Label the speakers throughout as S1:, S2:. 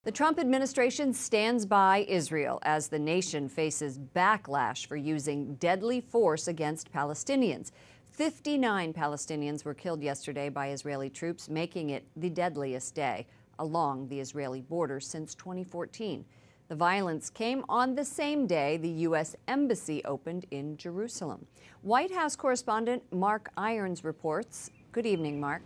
S1: The Trump administration stands by Israel as the nation faces backlash for using deadly force against Palestinians. 59 Palestinians were killed yesterday by Israeli troops, making it the deadliest day along the Israeli border since 2014. The violence came on the same day the U.S. Embassy opened in Jerusalem. White House correspondent Mark Irons reports. Good evening, Mark.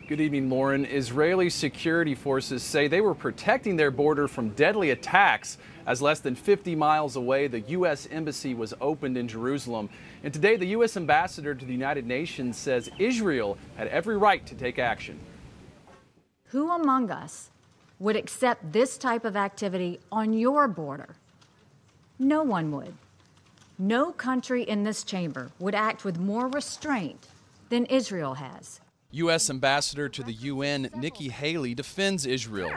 S2: Good evening, Lauren. Israeli security forces say they were protecting their border from deadly attacks as less than 50 miles away, the U.S. Embassy was opened in Jerusalem. And today, the U.S. ambassador to the United Nations says Israel had every right to take action.
S3: Who among us would accept this type of activity on your border? No one would. No country in this chamber would act with more restraint than Israel has.
S4: U.S. Ambassador to the UN, Nikki defends Israel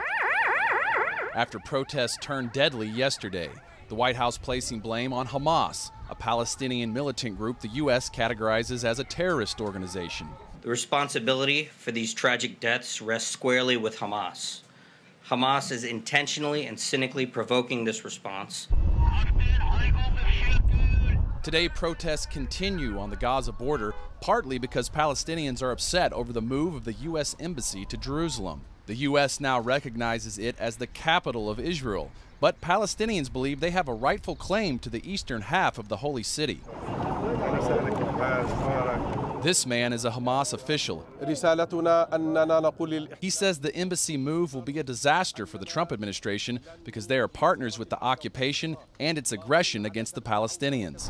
S4: after protests turned deadly yesterday. The White House placing blame on Hamas, a Palestinian militant group the U.S. categorizes as a terrorist organization.
S5: The responsibility for these tragic deaths rests squarely with Hamas. Hamas is intentionally and cynically provoking this response.
S4: Today, protests continue on the Gaza border, partly because Palestinians are upset over the move of the U.S. Embassy to Jerusalem. The U.S. now recognizes it as the capital of Israel, but Palestinians believe they have a rightful claim to the eastern half of the holy city. This man is a Hamas official. He says the embassy move will be a disaster for the Trump administration because they are partners with the occupation and its aggression against the Palestinians.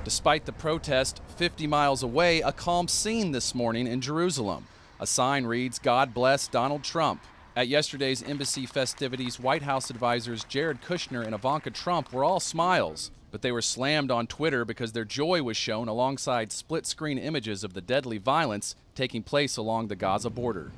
S4: Despite the protest, 50 miles away, a calm scene this morning in Jerusalem. A sign reads, "God bless Donald Trump." At yesterday's embassy festivities, White House advisors Jared Kushner and Ivanka Trump were all smiles, but they were slammed on Twitter because their joy was shown alongside split-screen images of the deadly violence taking place along the Gaza border.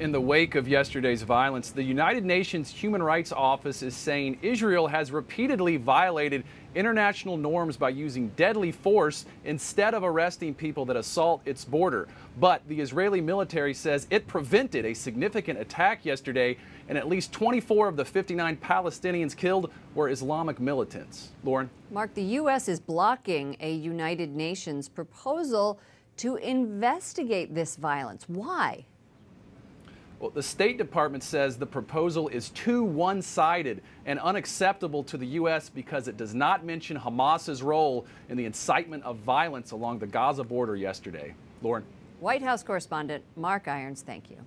S2: In the wake of yesterday's violence, the United Nations Human Rights Office is saying Israel has repeatedly violated international norms by using deadly force instead of arresting people that assault its border. But the Israeli military says it prevented a significant attack yesterday, and at least 24 of the 59 Palestinians killed were Islamic militants. Lauren?
S1: Mark, the U.S. is blocking a United Nations proposal to investigate this violence. Why?
S2: Well, the State Department says the proposal is too one-sided and unacceptable to the U.S. because it does not mention Hamas's role in the incitement of violence along the Gaza border yesterday. Lauren?
S1: White House correspondent Mark Irons, thank you.